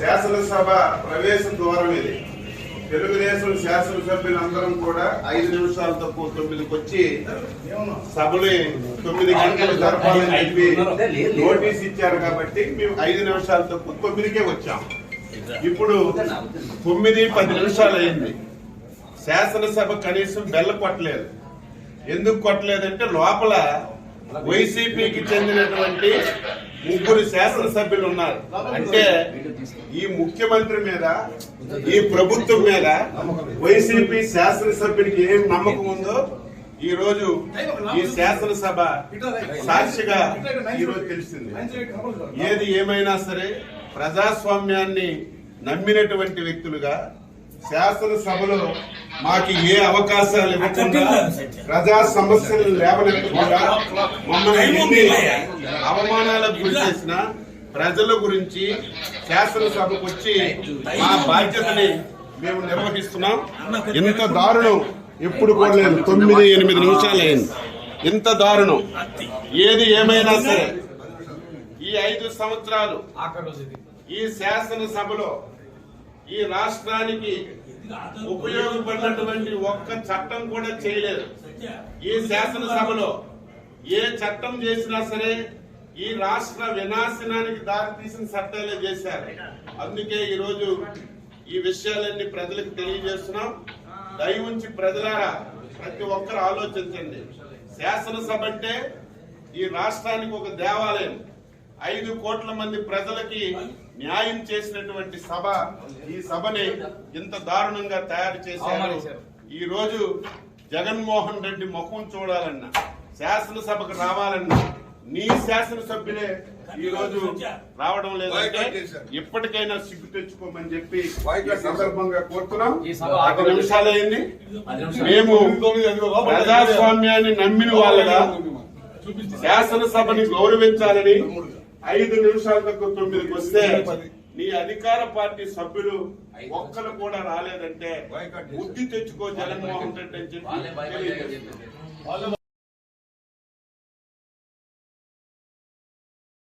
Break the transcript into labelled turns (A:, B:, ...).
A: శాసనసభ ప్రవేశ ద్వారం ఇది. తెలుగుదేశం శాసనసభ్యులందరం కూడా 5 నిమిషాలు తక్కువ 9కి వచ్చి సభని 9 గంటలు జరపాలని చెప్పి నోటీస్ ఇచ్చారు కాబట్టి మేము 5 నిమిషాలు తక్కువ 9కే వచ్చాం. ఇప్పుడు 9:10 నిమిషాలు అయింది. శాసనసభ కనీసం బెల్ల కొట్టలేదు. ఎందుకు కొట్టలేదంటే లోపల వైసీపీకి చెందినటువంటి 3 శాసనసభ్యులు ఉన్నారు. అంటే ఈ ముఖ్యమంత్రి మీద, ఈ ప్రభుత్వం మీద వైసీపీ శాసనసభ్యుడికి ఏం నమ్మకం ఉందో ఈ రోజు ఈ శాసనసభ సాక్షిగా ఈ రోజు తెలిసింది. ఏది ఏమైనా సరే ప్రజాస్వామ్యాన్ని నమ్మినటువంటి వ్యక్తులుగా శాసనసభలో మాకు ఏ అవకాశాలు ఇవ్వకుండా ప్రజా సమస్యలు లేవనెత్తకుండా మమ్మల్ని అవమానాలకు గురి చేసిన ప్రజల గురించి శాసనసభకు వచ్చి మా బాధ్యతని మేము నిర్వహిస్తున్నాం. ఇంత దారుణం ఎప్పుడు కూడా లేదు. 9-8 నిమిషాలు అయింది. ఇంత దారుణం ఏది ఏమైనా సరే ఈ 5 సంవత్సరాలు ఈ శాసనసభలో ఈ రాష్ట్రానికి ఉపయోగపడినటువంటి ఒక్క చట్టం కూడా చేయలేదు. ఈ శాసనసభలో ఏ చట్టం చేసినా సరే ఈ రాష్ట్ర వినాశనానికి దారితీసిన చట్టాలే చేశారు. అందుకే ఈ రోజు ఈ విషయాలన్నీ ప్రజలకు తెలియజేస్తున్నాం. దయ ఉంచి ప్రజలారా ప్రతి ఒక్కరు ఆలోచించండి. శాసనసభ అంటే ఈ రాష్ట్రానికి ఒక దేవాలయం. 5 కోట్ల మంది ప్రజలకి న్యాయం చేసినటువంటి సభ ఈ సభని ఇంత దారుణంగా తయారు చేశారు. ఈ రోజు జగన్మోహన్ రెడ్డి ముఖం చూడాలన్నా, శాసనసభకు రావాలన్నా నీ శాసనసభ్యులే ఈ రోజు రావడం లేదంటే ఇప్పటికైనా సిగ్గు తెచ్చుకోమని చెప్పి ఈ సందర్భంగా కోరుతున్నాం. 10 నిమిషాలు అయింది. మేము ప్రజాస్వామ్యాన్ని నమ్మిన వాళ్ళగా శాసనసభని గౌరవించాలని 5 నిమిషాల తక్కువ 9కి వస్తే నీ అధికార పార్టీ సభ్యులు ఒక్కరు కూడా రాలేదంటే బుద్ధి తెచ్చుకో జగన్మోహన్ రెడ్డి అని చెప్పి